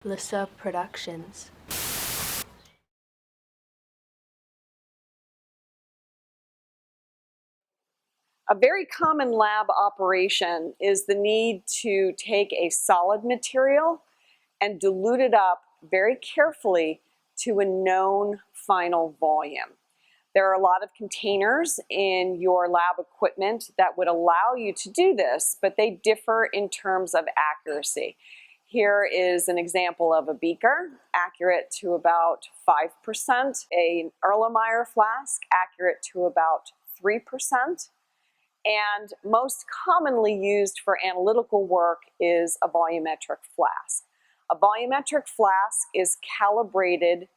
Lissa Productions. A very common lab operation is the need to take a solid material and dilute it up very carefully to a known final volume. There are a lot of containers in your lab equipment that would allow you to do this, but they differ in terms of accuracy. Here is an example of a beaker, accurate to about 5%, an Erlenmeyer flask, accurate to about 3%, and most commonly used for analytical work is a volumetric flask. A volumetric flask is calibrated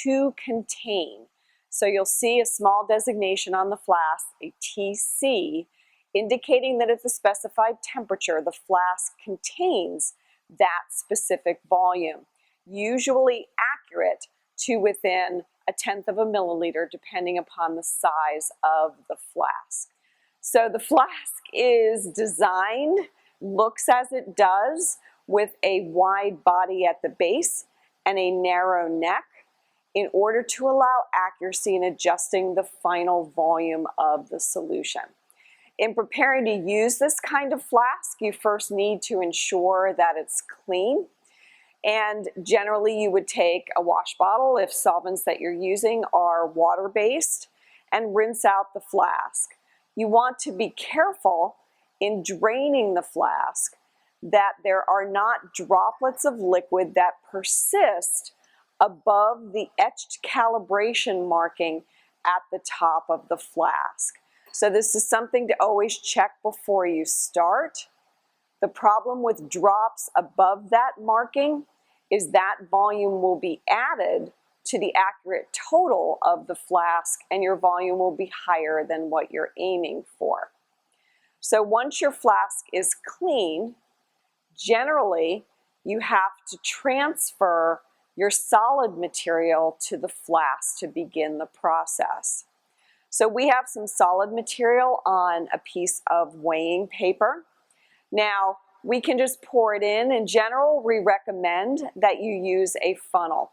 to contain. So you'll see a small designation on the flask, a TC, indicating that at the specified temperature, the flask contains that specific volume, usually accurate to within 1/10 of a milliliter, depending upon the size of the flask. So the flask is designed, looks as it does, with a wide body at the base and a narrow neck in order to allow accuracy in adjusting the final volume of the solution. In preparing to use this kind of flask, you first need to ensure that it's clean. And generally you would take a wash bottle if solvents that you're using are water-based and rinse out the flask. You want to be careful in draining the flask that there are not droplets of liquid that persist above the etched calibration marking at the top of the flask. So this is something to always check before you start. The problem with drops above that marking is that volume will be added to the accurate total of the flask and your volume will be higher than what you're aiming for. So once your flask is clean, generally you have to transfer your solid material to the flask to begin the process. So we have some solid material on a piece of weighing paper. Now we can just pour it in. In general, we recommend that you use a funnel.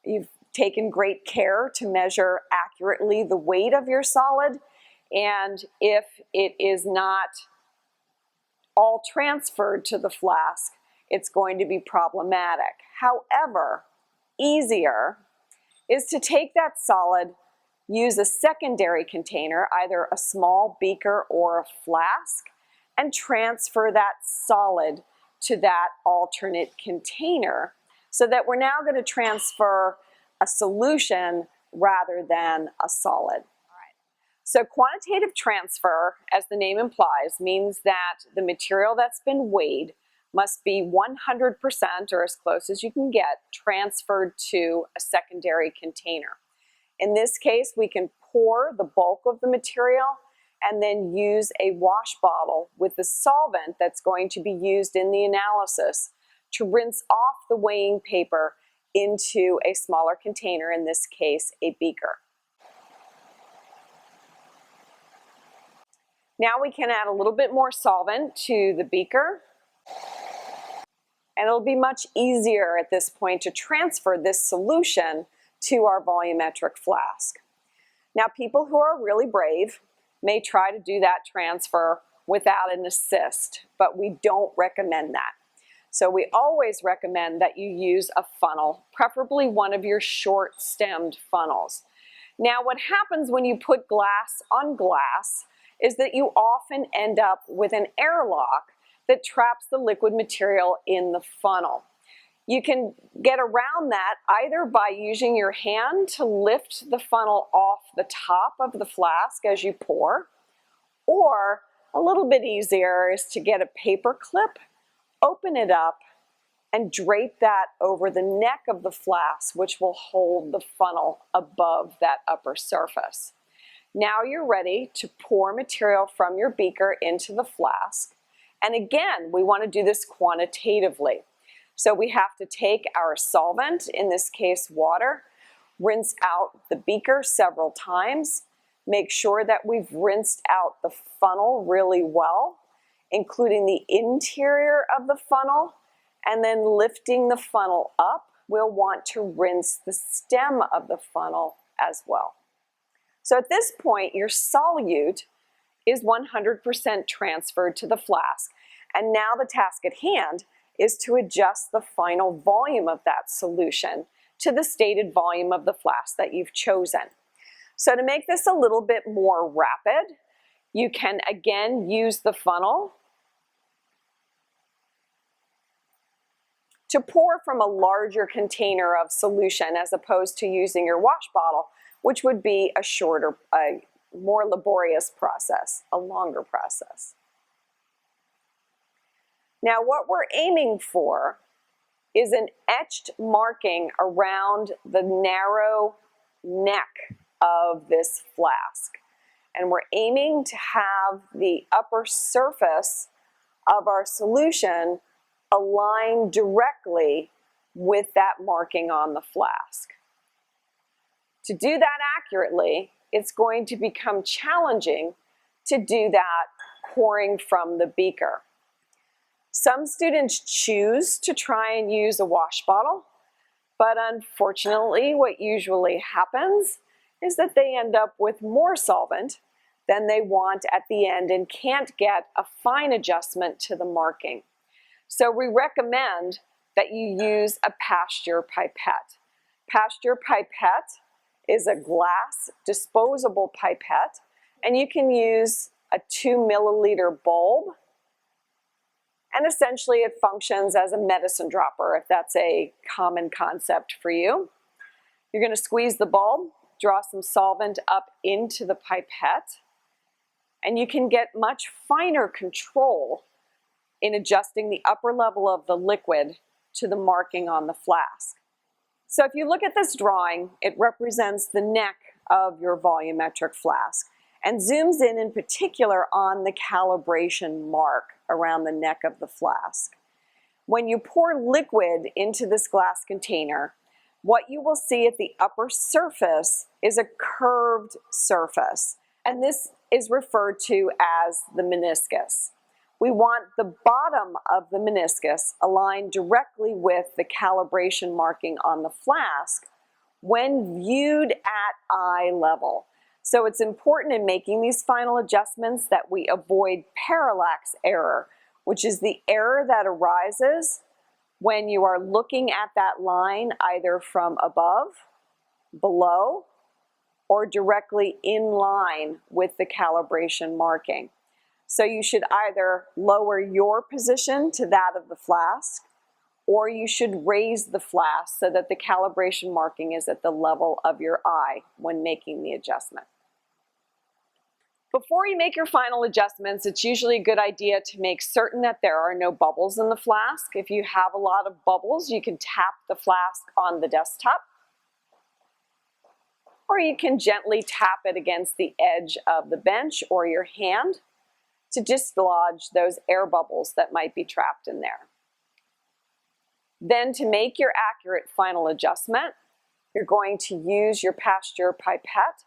You've taken great care to measure accurately the weight of your solid, and if it is not all transferred to the flask, it's going to be problematic. However, easier is to take that solid, use a secondary container, either a small beaker or a flask, and transfer that solid to that alternate container so that we're now going to transfer a solution rather than a solid. So quantitative transfer, as the name implies, means that the material that's been weighed must be 100%, or as close as you can get, transferred to a secondary container. In this case, we can pour the bulk of the material and then use a wash bottle with the solvent that's going to be used in the analysis to rinse off the weighing paper into a smaller container, in this case, a beaker. Now we can add a little bit more solvent to the beaker, and it'll be much easier at this point to transfer this solution to our volumetric flask. Now, people who are really brave may try to do that transfer without an assist, but we don't recommend that. So we always recommend that you use a funnel, preferably one of your short-stemmed funnels. Now, what happens when you put glass on glass is that you often end up with an airlock that traps the liquid material in the funnel. You can get around that either by using your hand to lift the funnel off the top of the flask as you pour, or a little bit easier is to get a paper clip, open it up, and drape that over the neck of the flask, which will hold the funnel above that upper surface. Now you're ready to pour material from your beaker into the flask. And again, we want to do this quantitatively. So we have to take our solvent, in this case water, rinse out the beaker several times, make sure that we've rinsed out the funnel really well, including the interior of the funnel, and then lifting the funnel up, we'll want to rinse the stem of the funnel as well. So at this point, your solute is 100% transferred to the flask, and now the task at hand is to adjust the final volume of that solution to the stated volume of the flask that you've chosen. So to make this a little bit more rapid, you can again use the funnel to pour from a larger container of solution as opposed to using your wash bottle, which would be a shorter, a more laborious process, a longer process. Now what we're aiming for is an etched marking around the narrow neck of this flask. And we're aiming to have the upper surface of our solution align directly with that marking on the flask. To do that accurately, it's going to become challenging to do that pouring from the beaker. Some students choose to try and use a wash bottle, but unfortunately what usually happens is that they end up with more solvent than they want at the end and can't get a fine adjustment to the marking. So we recommend that you use a Pasteur pipette. Pasteur pipette is a glass disposable pipette, and you can use a 2 milliliter bulb, and essentially it functions as a medicine dropper if that's a common concept for you. You're going to squeeze the bulb, draw some solvent up into the pipette, and you can get much finer control in adjusting the upper level of the liquid to the marking on the flask. So if you look at this drawing, it represents the neck of your volumetric flask and zooms in particular on the calibration mark around the neck of the flask. When you pour liquid into this glass container, what you will see at the upper surface is a curved surface, and this is referred to as the meniscus. We want the bottom of the meniscus aligned directly with the calibration marking on the flask when viewed at eye level. So it's important in making these final adjustments that we avoid parallax error, which is the error that arises when you are looking at that line either from above, below, or directly in line with the calibration marking. So you should either lower your position to that of the flask, or you should raise the flask so that the calibration marking is at the level of your eye when making the adjustment. Before you make your final adjustments, it's usually a good idea to make certain that there are no bubbles in the flask. If you have a lot of bubbles, you can tap the flask on the desktop, or you can gently tap it against the edge of the bench or your hand to dislodge those air bubbles that might be trapped in there. Then to make your accurate final adjustment, you're going to use your Pasteur pipette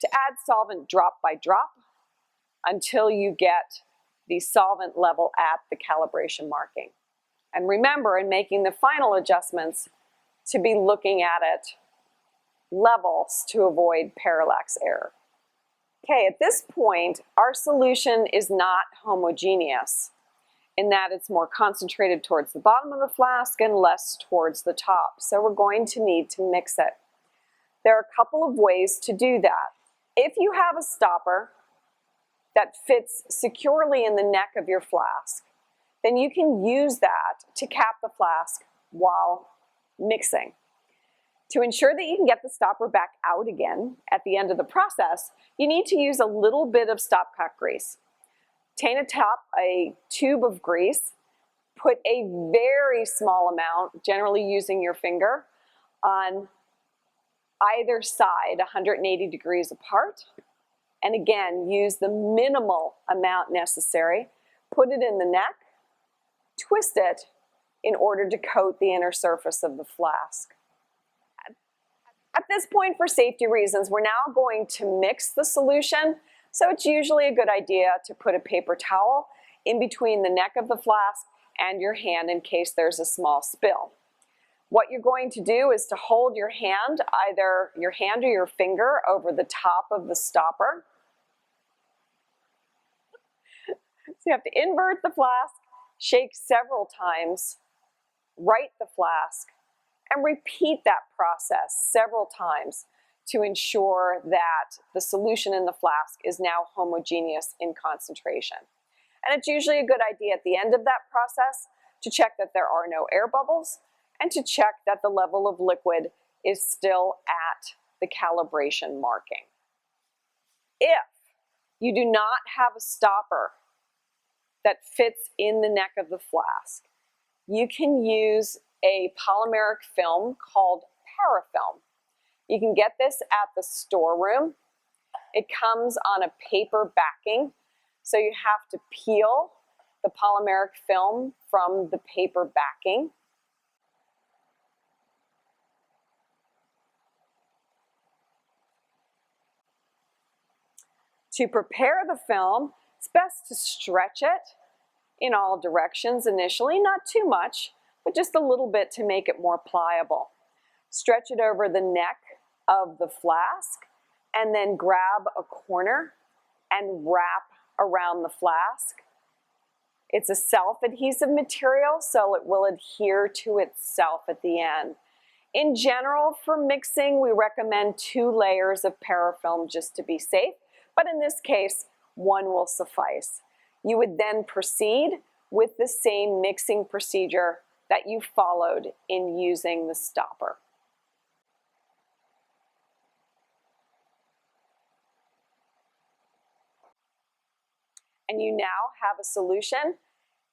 to add solvent drop by drop until you get the solvent level at the calibration marking. And remember, in making the final adjustments, to be looking at it levels to avoid parallax error. Okay, at this point, our solution is not homogeneous in that it's more concentrated towards the bottom of the flask and less towards the top. So we're going to need to mix it. There are a couple of ways to do that. If you have a stopper that fits securely in the neck of your flask, then you can use that to cap the flask while mixing. To ensure that you can get the stopper back out again at the end of the process, you need to use a little bit of stopcock grease. Obtain a tube of grease, put a very small amount, generally using your finger, on either side 180 degrees apart, and again use the minimal amount necessary, put it in the neck, twist it in order to coat the inner surface of the flask. At this point, for safety reasons, we're now going to mix the solution, so it's usually a good idea to put a paper towel in between the neck of the flask and your hand in case there's a small spill. What you're going to do is to hold your hand, either your hand or your finger, over the top of the stopper. So you have to invert the flask, shake several times, right the flask, and repeat that process several times to ensure that the solution in the flask is now homogeneous in concentration. And it's usually a good idea at the end of that process to check that there are no air bubbles and to check that the level of liquid is still at the calibration marking. If you do not have a stopper that fits in the neck of the flask, you can use a polymeric film called parafilm. You can get this at the storeroom. It comes on a paper backing, so you have to peel the polymeric film from the paper backing. To prepare the film, it's best to stretch it in all directions initially, not too much, but just a little bit to make it more pliable. Stretch it over the neck of the flask and then grab a corner and wrap around the flask. It's a self-adhesive material, so it will adhere to itself at the end. In general, for mixing, we recommend 2 layers of parafilm just to be safe, but in this case, 1 will suffice. You would then proceed with the same mixing procedure that you followed in using the stopper. And you now have a solution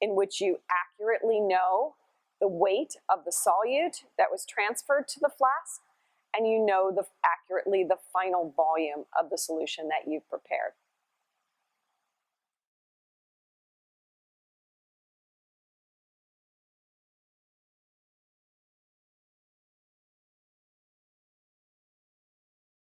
in which you accurately know the weight of the solute that was transferred to the flask, and you know accurately the final volume of the solution that you've prepared.